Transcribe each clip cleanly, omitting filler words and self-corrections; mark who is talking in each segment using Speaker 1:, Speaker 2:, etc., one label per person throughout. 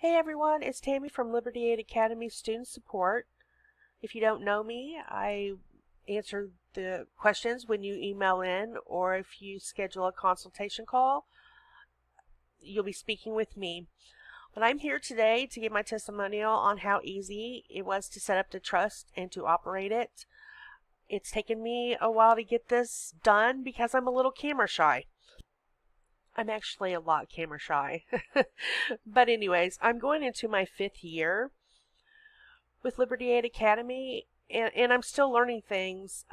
Speaker 1: Hey everyone, it's Tammy from Liberty Aid Academy Student Support. If you don't know me, I answer the questions when you email in, or if you schedule a consultation call, you'll be speaking with me. But I'm here today to give my testimonial on how easy it was to set up the trust and to operate it. It's taken me a while to get this done because I'm a little camera shy. I'm actually a lot camera shy. But anyways, I'm going into my 5th year with Liberty Aid Academy, and I'm still learning things.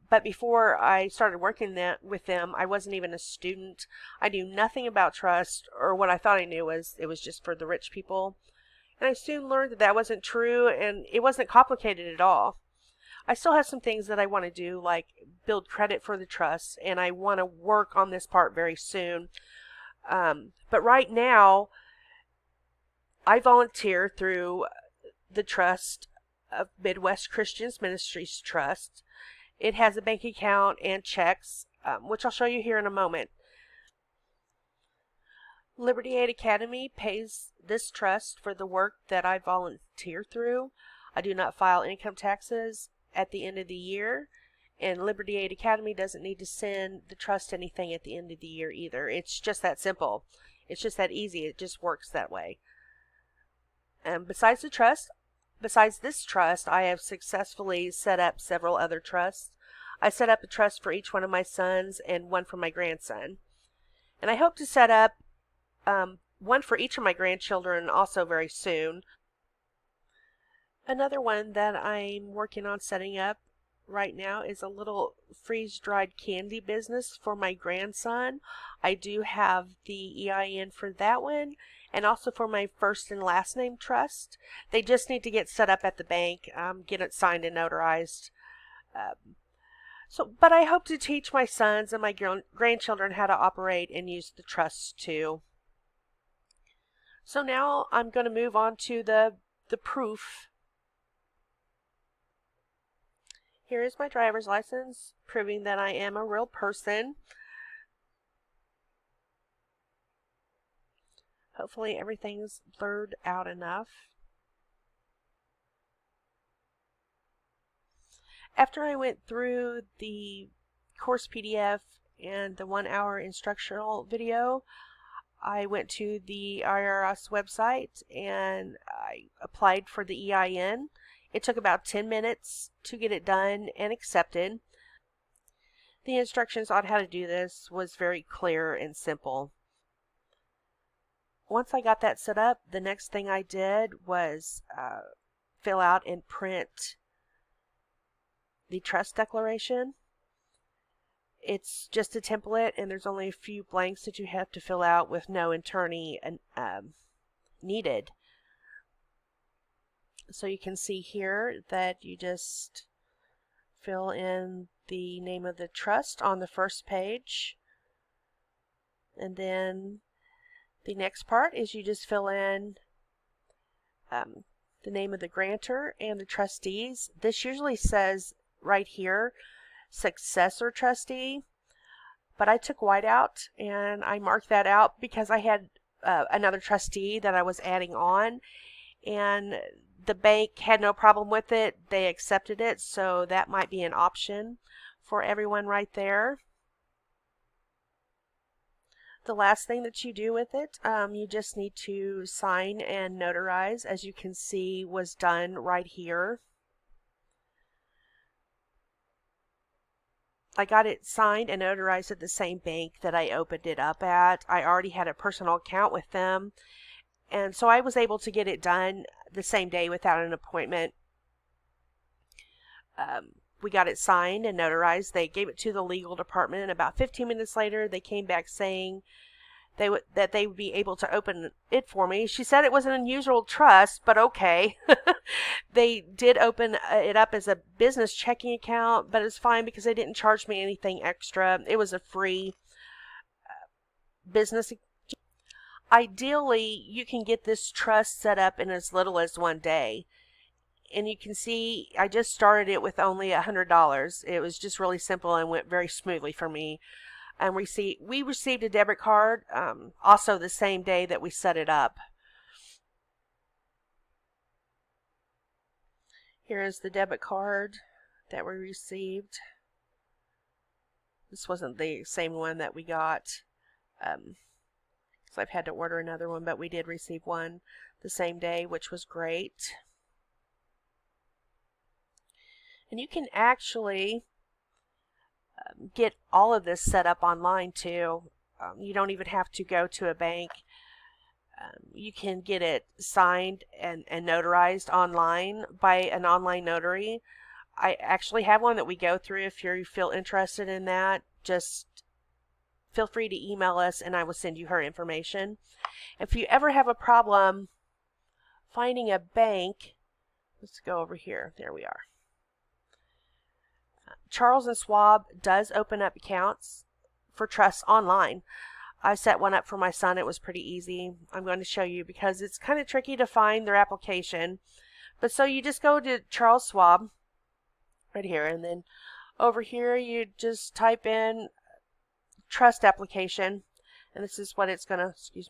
Speaker 1: But before I started working with them, I wasn't even a student. I knew nothing about trust, or what I thought I knew was it was just for the rich people. And I soon learned that that wasn't true, and it wasn't complicated at all. I still have some things that I want to do, like build credit for the trust, and I want to work on this part very soon. But right now, I volunteer through the Trust of Midwest Christians Ministries Trust. It has a bank account and checks, which I'll show you here in a moment. Liberty Aid Academy pays this trust for the work that I volunteer through. I do not file income taxes at the end of the year, and Liberty Aid Academy doesn't need to send the trust anything at the end of the year either. It's just that simple. It's just that easy. It just works that way. And besides this trust, I have successfully set up several other trusts. I set up a trust for each one of my sons and one for my grandson. And I hope to set up one for each of my grandchildren also very soon. Another one that I'm working on setting up right now is a little freeze-dried candy business for my grandson. I do have the EIN for that one, and also for my first and last name trust. They just need to get set up at the bank, get it signed and notarized. But I hope to teach my sons and my grandchildren how to operate and use the trusts too. So now I'm going to move on to the proof. Here is my driver's license, proving that I am a real person. Hopefully everything's blurred out enough. After I went through the course PDF and the 1-hour instructional video, I went to the IRS website and I applied for the EIN. It took about 10 minutes to get it done and accepted. The instructions on how to do this was very clear and simple. Once I got that set up, the next thing I did was fill out and print the trust declaration. It's just a template, and there's only a few blanks that you have to fill out with no attorney needed. So you can see here that you just fill in the name of the trust on the first page. And then the next part is you just fill in the name of the grantor and the trustees. This usually says right here, successor trustee, but I took white out and I marked that out because I had another trustee that I was adding on, and the bank had no problem with it. They accepted it, so that might be an option for everyone right there. The last thing that you do with it, you just need to sign and notarize, as you can see was done right here. I got it signed and notarized at the same bank that I opened it up at. I already had a personal account with them, and so I was able to get it done the same day without an appointment. We got it signed and notarized. They gave it to the legal department, and about 15 minutes later they came back saying that they would be able to open it for me. She said it was an unusual trust, but okay. They did open it up as a business checking account, but it's fine because they didn't charge me anything extra. It was a free business. Ideally, you can get this trust set up in as little as 1 day. And you can see I just started it with only $100. It was just really simple and went very smoothly for me. And we received a debit card also the same day that we set it up. Here is the debit card that we received. This wasn't the same one that we got, so I've had to order another one, but we did receive one the same day, which was great. And you can actually get all of this set up online too. You don't even have to go to a bank. You can get it signed and notarized online by an online notary. I actually have one that we go through. If you feel interested in that, just feel free to email us and I will send you her information. If you ever have a problem finding a bank, let's go over here. There we are. Charles & Schwab does open up accounts for trusts online. I set one up for my son. It was pretty easy. I'm going to show you because it's kind of tricky to find their application. But so you just go to Charles Schwab right here, and then over here you just type in trust application, and this is what it's going to, it's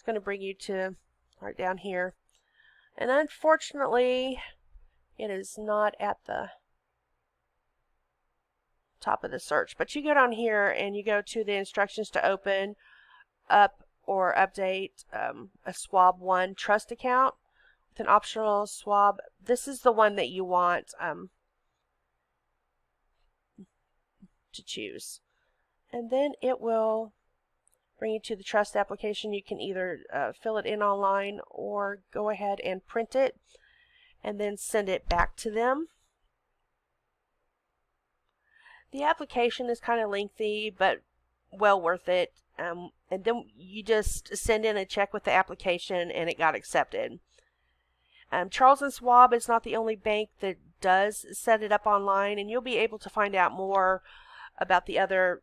Speaker 1: going to bring you to right down here. And unfortunately, it is not at the top of the search, but you go down here and you go to the instructions to open up or update a Schwab One trust account with an optional Schwab. This is the one that you want to choose, and then it will bring you to the trust application. You can either fill it in online or go ahead and print it and then send it back to them. The application is kind of lengthy, but well worth it. And then you just send in a check with the application and it got accepted. Charles & Schwab is not the only bank that does set it up online, and you'll be able to find out more about the other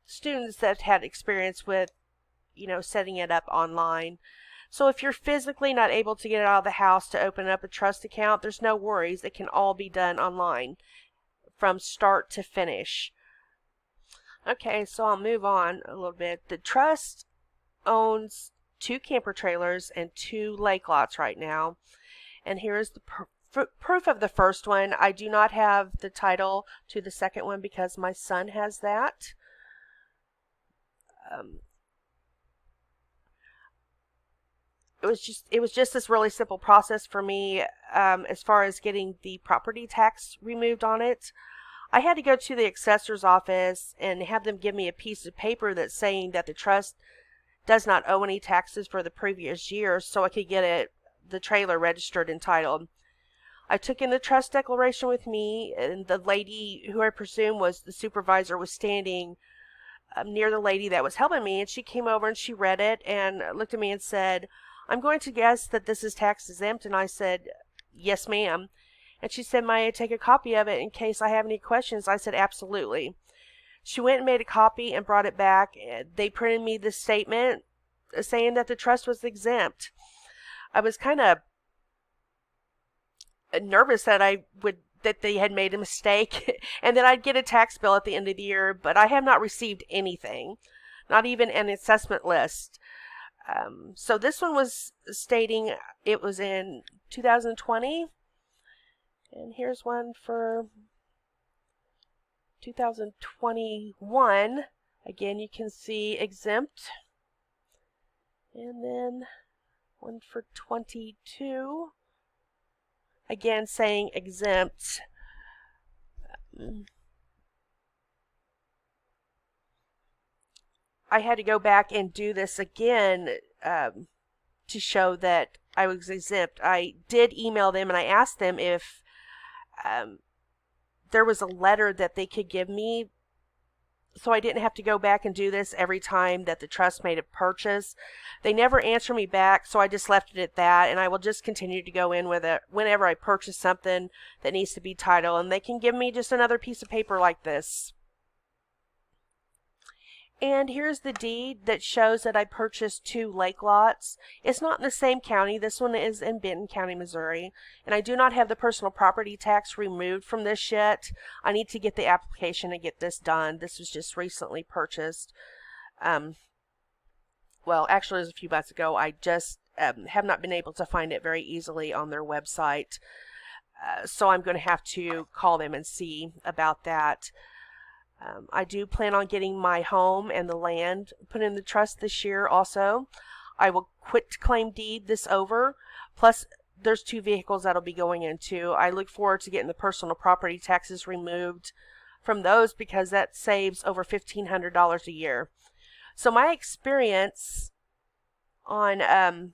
Speaker 1: students that had experience with, setting it up online. So if you're physically not able to get it out of the house to open up a trust account, there's no worries. It can all be done online from start to finish. Okay, so I'll move on a little bit. The trust owns 2 camper trailers and 2 lake lots right now. And here is the proof of the first one. I do not have the title to the second one because my son has that. It was just this really simple process for me as far as getting the property tax removed on it. I had to go to the assessor's office and have them give me a piece of paper that's saying that the trust does not owe any taxes for the previous year, so I could get the trailer registered and titled. I took in the trust declaration with me, and the lady, who I presume was the supervisor, was standing near the lady that was helping me, and she came over and she read it and looked at me and said, "I'm going to guess that this is tax exempt," and I said, "Yes, ma'am." And she said, "May I take a copy of it in case I have any questions?" I said, "Absolutely." She went and made a copy and brought it back. They printed me this statement saying that the trust was exempt. I was kind of nervous that they had made a mistake and that I'd get a tax bill at the end of the year, but I have not received anything, not even an assessment list. So this one was stating it was in 2020. And here's one for 2021. Again, you can see exempt. And then one for 22. Again, saying exempt. I had to go back and do this again to show that I was exempt. I did email them and I asked them if there was a letter that they could give me so I didn't have to go back and do this every time that the trust made a purchase. They never answered me back, so I just left it at that, and I will just continue to go in with it whenever I purchase something that needs to be titled, and they can give me just another piece of paper like this. And here's the deed that shows that I purchased 2 lake lots. It's not in the same county. This one is in Benton County, Missouri. And I do not have the personal property tax removed from this yet. I need to get the application to get this done. This was just recently purchased. Well, actually, it was a few months ago. I just have not been able to find it very easily on their website. So I'm going to have to call them and see about that. I do plan on getting my home and the land put in the trust this year also. I will quit-claim deed this over. Plus, there's 2 vehicles that'll be going into. I look forward to getting the personal property taxes removed from those because that saves over $1,500 a year. So my experience on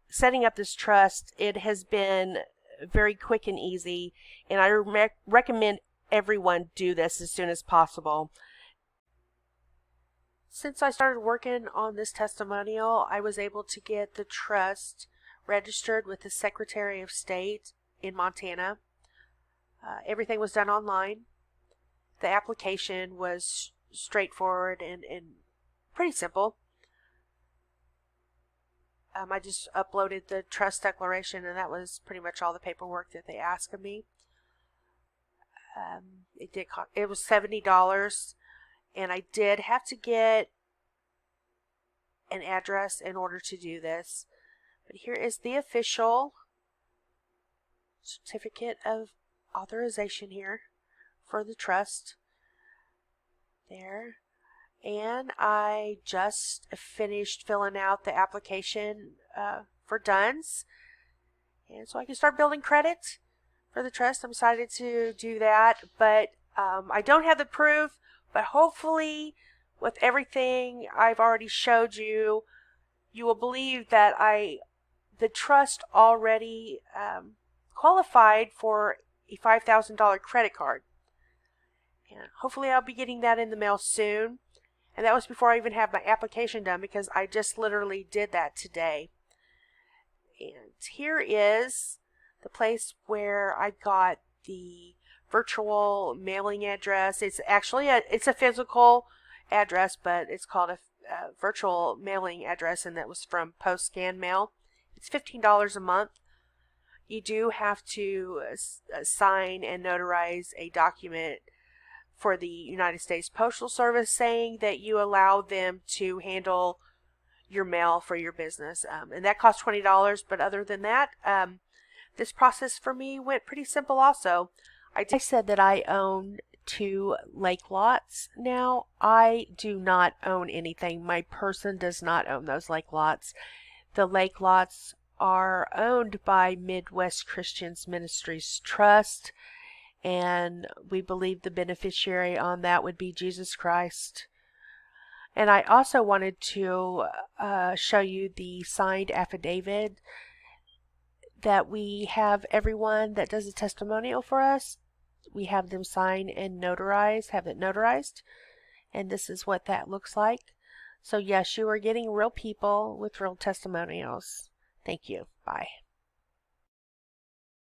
Speaker 1: setting up this trust, it has been very quick and easy, and I recommend everyone do this as soon as possible. Since I started working on this testimonial, I was able to get the trust registered with the Secretary of State in Montana. Everything was done online. The application was straightforward and pretty simple. I just uploaded the trust declaration, and that was pretty much all the paperwork that they asked of me. It was $70, and I did have to get an address in order to do this. But here is the official certificate of authorization here for the trust. There. And I just finished filling out the application for DUNS. And so I can start building credit for the trust. I'm excited to do that. But I don't have the proof. But hopefully with everything I've already showed you, you will believe that the trust already qualified for a $5,000 credit card. And hopefully I'll be getting that in the mail soon. And that was before I even had my application done because I just literally did that today. And here is the place where I got the virtual mailing address. It's actually it's a physical address, but it's called a virtual mailing address, and that was from Post Scan Mail. It's $15 a month. You do have to sign and notarize a document for the United States Postal Service saying that you allow them to handle your mail for your business. And that costs $20, but other than that, this process for me went pretty simple also. I said that I own 2 lake lots now. I do not own anything. My person does not own those lake lots. The lake lots are owned by Midwest Christians Ministries Trust, and we believe the beneficiary on that would be Jesus Christ. And I also wanted to show you the signed affidavit that we have. Everyone that does a testimonial for us, we have them sign and have it notarized. And this is what that looks like. So yes, you are getting real people with real testimonials. Thank you. Bye.